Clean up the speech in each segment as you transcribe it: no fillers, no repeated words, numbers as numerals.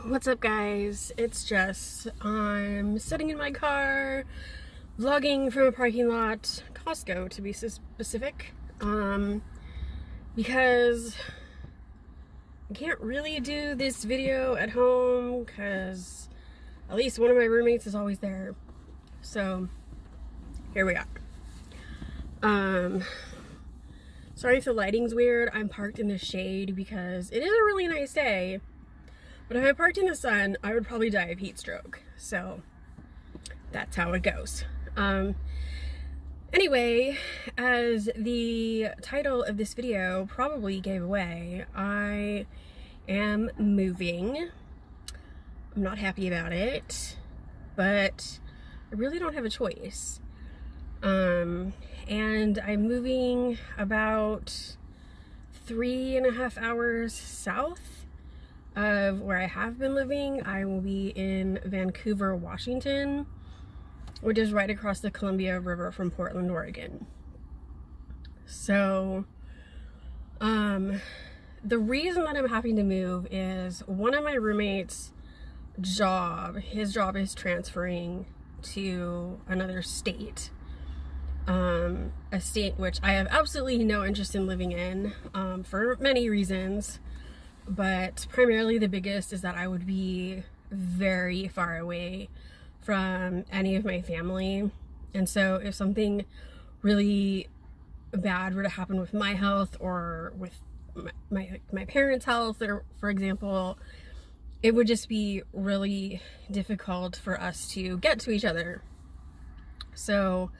What's up, guys? It's Jess. I'm sitting in my car, vlogging from a parking lot, Costco to be specific, because I can't really do this video at home because at least one of my roommates is always there. So here we are. Sorry if the lighting's weird. I'm parked in the shade because it is a really nice day. But if I parked in the sun, I would probably die of heat stroke. So that's how it goes. Anyway, as the title of this video probably gave away, I am moving. I'm not happy about it, but I really don't have a choice. And I'm moving about 3.5 hours south of where I have been living. I will be in Vancouver, Washington, which is right across the Columbia River from Portland, Oregon. So, the reason that I'm having to move is one of my roommates' his job is transferring to another state. A state which I have absolutely no interest in living in, for many reasons. But primarily the biggest is that I would be very far away from any of my family. And so if something really bad were to happen with my health or with my parents' health, or for example, it would just be really difficult for us to get to each other. So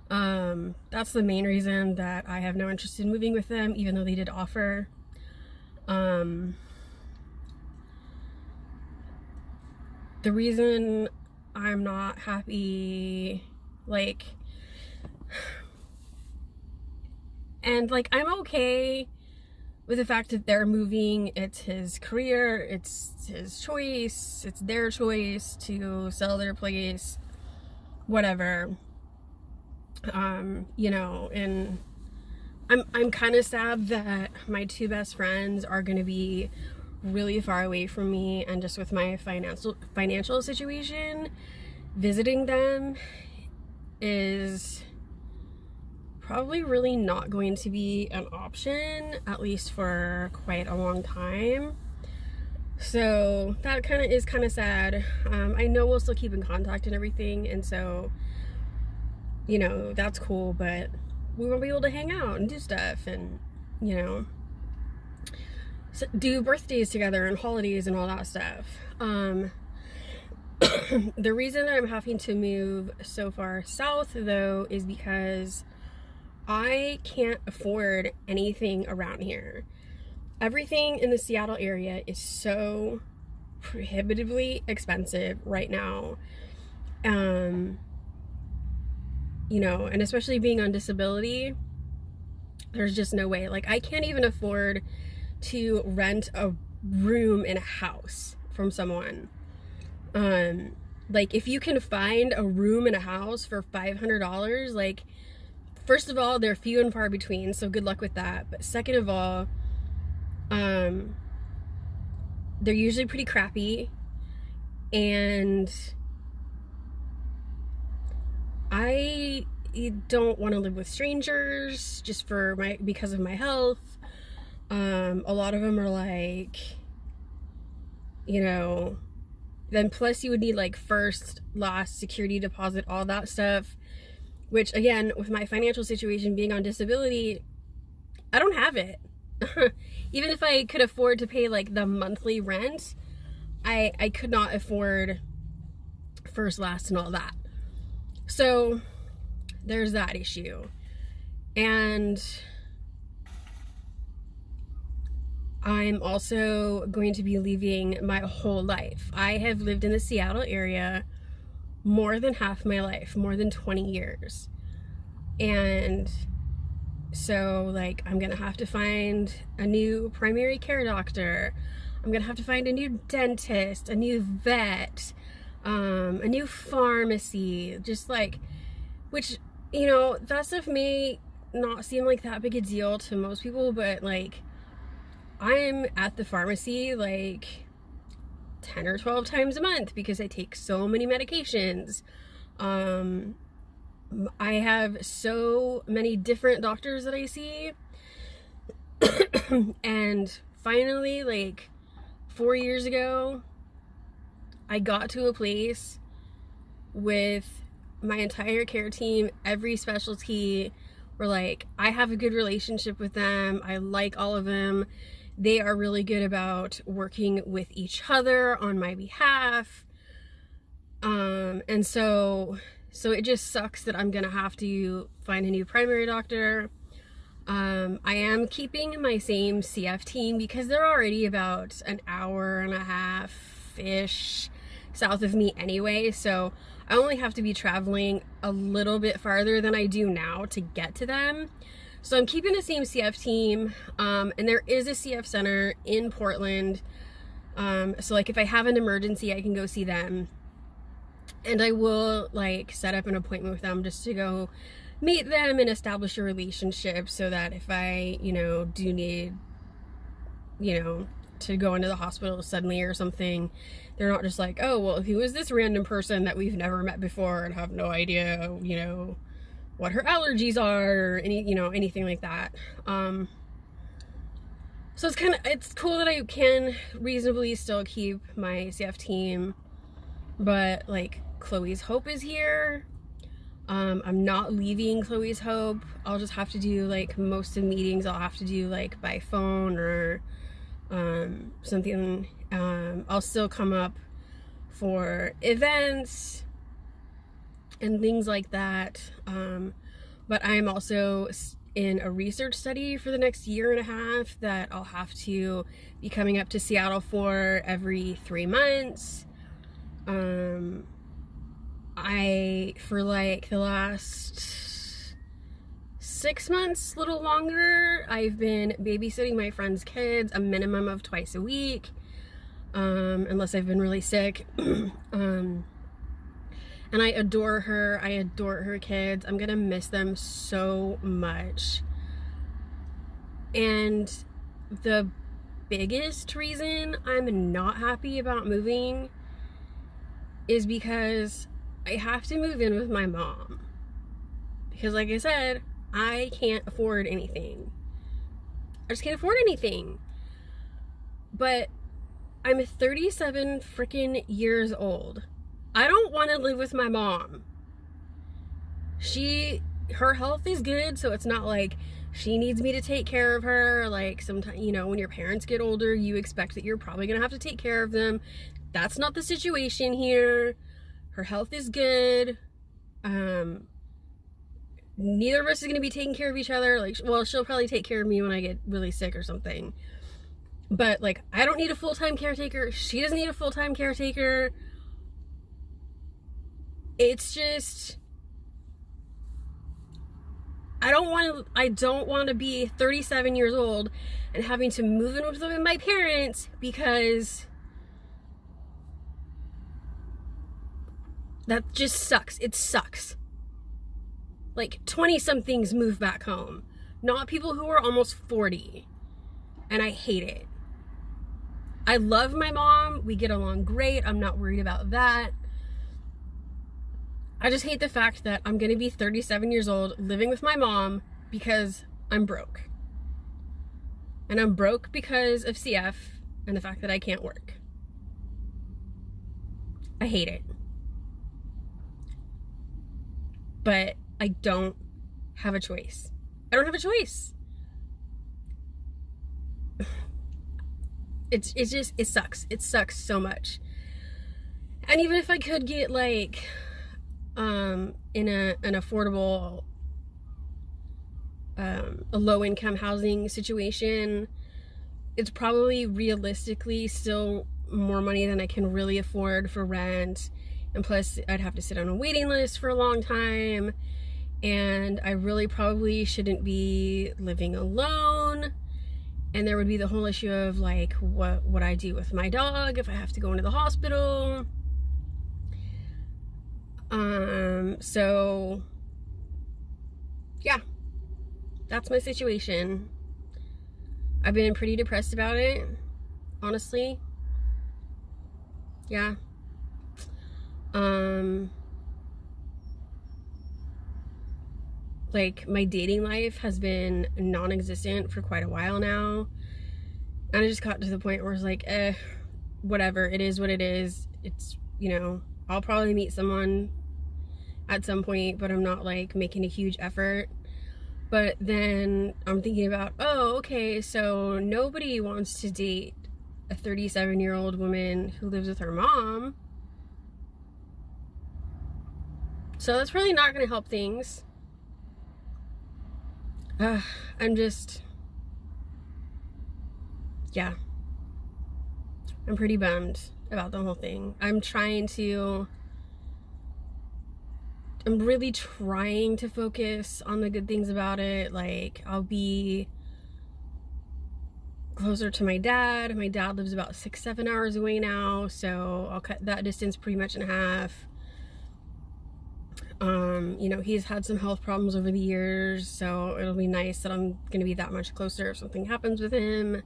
that's the main reason that I have no interest in moving with them, even though they did offer. The reason I'm not happy, I'm okay with the fact that they're moving. It's his career, it's his choice, it's their choice to sell their place, whatever. And I'm kind of sad that my two best friends are going to be really far away from me, and just with my financial situation, visiting them is probably really not going to be an option, at least for quite a long time. So that is kind of sad. I know we'll still keep in contact and everything, and so that's cool, but we won't be able to hang out and do stuff and do birthdays together and holidays and all that stuff. The reason that I'm having to move so far south, though, is because I can't afford anything around here. Everything in the Seattle area is so prohibitively expensive right now. And especially being on disability, there's just no way. I can't even afford to rent a room in a house from someone. If you can find a room in a house for $500, first of all, they're few and far between, so good luck with that. But second of all, they're usually pretty crappy, and I don't want to live with strangers just because of my health. A lot of them are then plus you would need first, last, security deposit, all that stuff, which again, with my financial situation being on disability, I don't have it. Even if I could afford to pay the monthly rent, I could not afford first, last, and all that. So there's that issue. And I'm also going to be leaving my whole life. I have lived in the Seattle area more than half my life, more than 20 years. And so I'm gonna have to find a new primary care doctor. I'm gonna have to find a new dentist, a new vet, a new pharmacy, which, that stuff may not seem like that big a deal to most people, but I'm at the pharmacy 10 or 12 times a month because I take so many medications. I have so many different doctors that I see. And finally, like 4 years ago, I got to a place with my entire care team, every specialty, where like I have a good relationship with them. I like all of them. They are really good about working with each other on my behalf. And so it just sucks that I'm gonna have to find a new primary doctor. I am keeping my same CF team because they're already about an hour and a half-ish south of me anyway, so I only have to be traveling a little bit farther than I do now to get to them. So I'm keeping the same CF team, and there is a CF center in Portland, so like if I have an emergency, I can go see them. And I will like set up an appointment with them just to go meet them and establish a relationship, so that if I, do need, to go into the hospital suddenly or something, they're not just like, oh, well, who is this random person that we've never met before and have no idea, what her allergies are, or anything like that. So it's cool that I can reasonably still keep my CF team, but like Chloe's Hope is here. I'm not leaving Chloe's Hope. I'll just have to do like most of the meetings I'll have to do like by phone or something. I'll still come up for events and things like that. But I'm also in a research study for the next year and a half that I'll have to be coming up to Seattle for every 3 months. For like the last 6 months, a little longer, I've been babysitting my friend's kids a minimum of twice a week, unless I've been really sick. And I adore her. I adore her kids. I'm gonna miss them so much. And the biggest reason I'm not happy about moving is because I have to move in with my mom. Because like I said, I can't afford anything. I just can't afford anything. But I'm 37 freaking years old. I don't want to live with my mom. Her health is good, so it's not like she needs me to take care of her. Like sometimes, when your parents get older, you expect that you're probably gonna have to take care of them. That's not the situation here. Her health is good. Neither of us is gonna be taking care of each other. Like, well, she'll probably take care of me when I get really sick or something. But like, I don't need a full-time caretaker. She doesn't need a full-time caretaker. It's just, I don't want to be 37 years old and having to move in with my parents because that just sucks. It sucks. Like 20-somethings move back home, not people who are almost 40. And I hate it. I love my mom. We get along great. I'm not worried about that. I just hate the fact that I'm going to be 37 years old living with my mom because I'm broke. And I'm broke because of CF and the fact that I can't work. I hate it. But I don't have a choice. I don't have a choice. It sucks. It sucks so much. And even if I could get like in an affordable a low-income housing situation, it's probably realistically still more money than I can really afford for rent, and plus I'd have to sit on a waiting list for a long time, and I really probably shouldn't be living alone. And there would be the whole issue of like what I do with my dog if I have to go into the hospital. So yeah, that's my situation. I've been pretty depressed about it, honestly. yeah. Like, my dating life has been non-existent for quite a while now, and I just got to the point where it's like, whatever, it is what it is. It's, I'll probably meet someone at some point, but I'm not like making a huge effort. But then I'm thinking about, oh, okay, so nobody wants to date a 37-year-old woman who lives with her mom. So that's really not going to help things. I'm just, yeah, I'm pretty bummed about the whole thing. I'm really trying to focus on the good things about it. Like, I'll be closer to my dad. My dad lives about 6-7 hours away now, so I'll cut that distance pretty much in half. He's had some health problems over the years, so it'll be nice that I'm gonna be that much closer if something happens with him.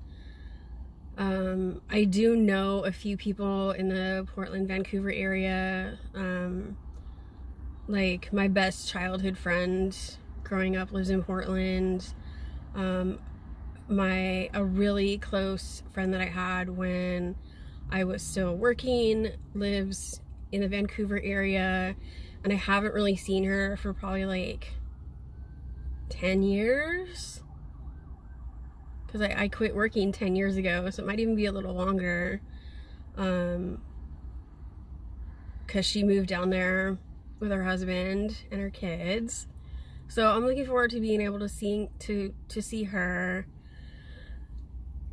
I do know a few people in the Portland, Vancouver area. Like, my best childhood friend growing up lives in Portland. A really close friend that I had when I was still working lives in the Vancouver area, and I haven't really seen her for probably like 10 years, because I quit working 10 years ago, so it might even be a little longer, because she moved down there with her husband and her kids. So I'm looking forward to being able to see her.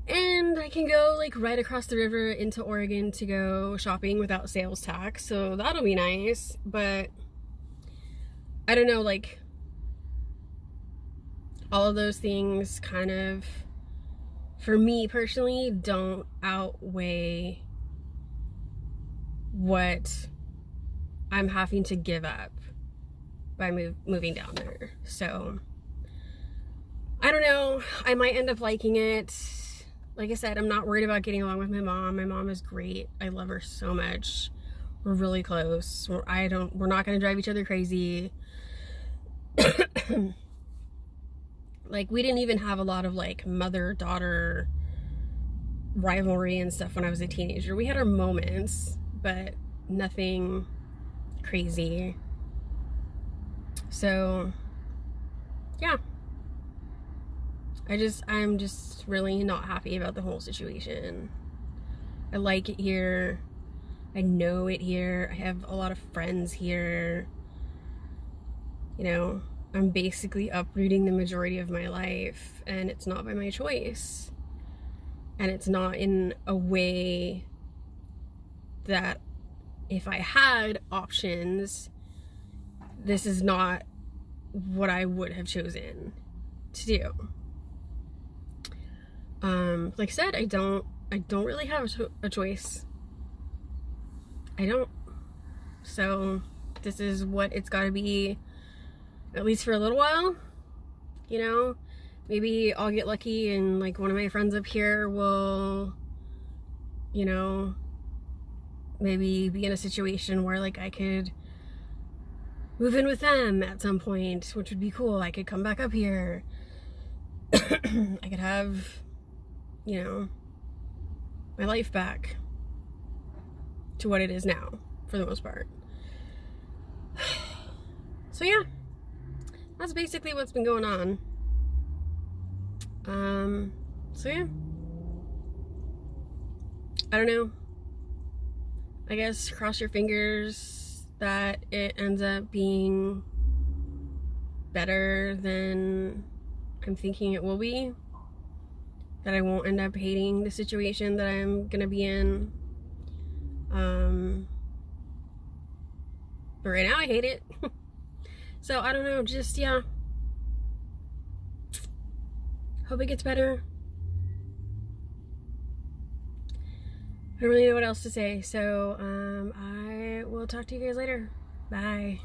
And I can go like right across the river into Oregon to go shopping without sales tax, so that'll be nice. But I don't know, like, all of those things kind of, for me personally, don't outweigh what I'm having to give up by moving down there. So I don't know, I might end up liking it. Like I said, I'm not worried about getting along with my mom. My mom is great. I love her so much. We're really close. We're not gonna drive each other crazy. Like, we didn't even have a lot of like mother-daughter rivalry and stuff when I was a teenager. We had our moments, but nothing crazy. So yeah, I'm just really not happy about the whole situation. I like it here. I know it here. I have a lot of friends here. I'm basically uprooting the majority of my life, and it's not by my choice. And it's not in a way that, if I had options, this is not what I would have chosen to do. Like I said, I don't really have a choice. I don't. So this is what it's got to be, at least for a little while. Maybe I'll get lucky and like one of my friends up here will, maybe be in a situation where like I could move in with them at some point, which would be cool. I could come back up here. I could have, my life back to what it is now, for the most part. So yeah, that's basically what's been going on. So yeah, I don't know. I guess cross your fingers that it ends up being better than I'm thinking it will be. That I won't end up hating the situation that I'm gonna be in. But right now I hate it. So I don't know, just, yeah. Hope it gets better. I don't really know what else to say, so I will talk to you guys later. Bye.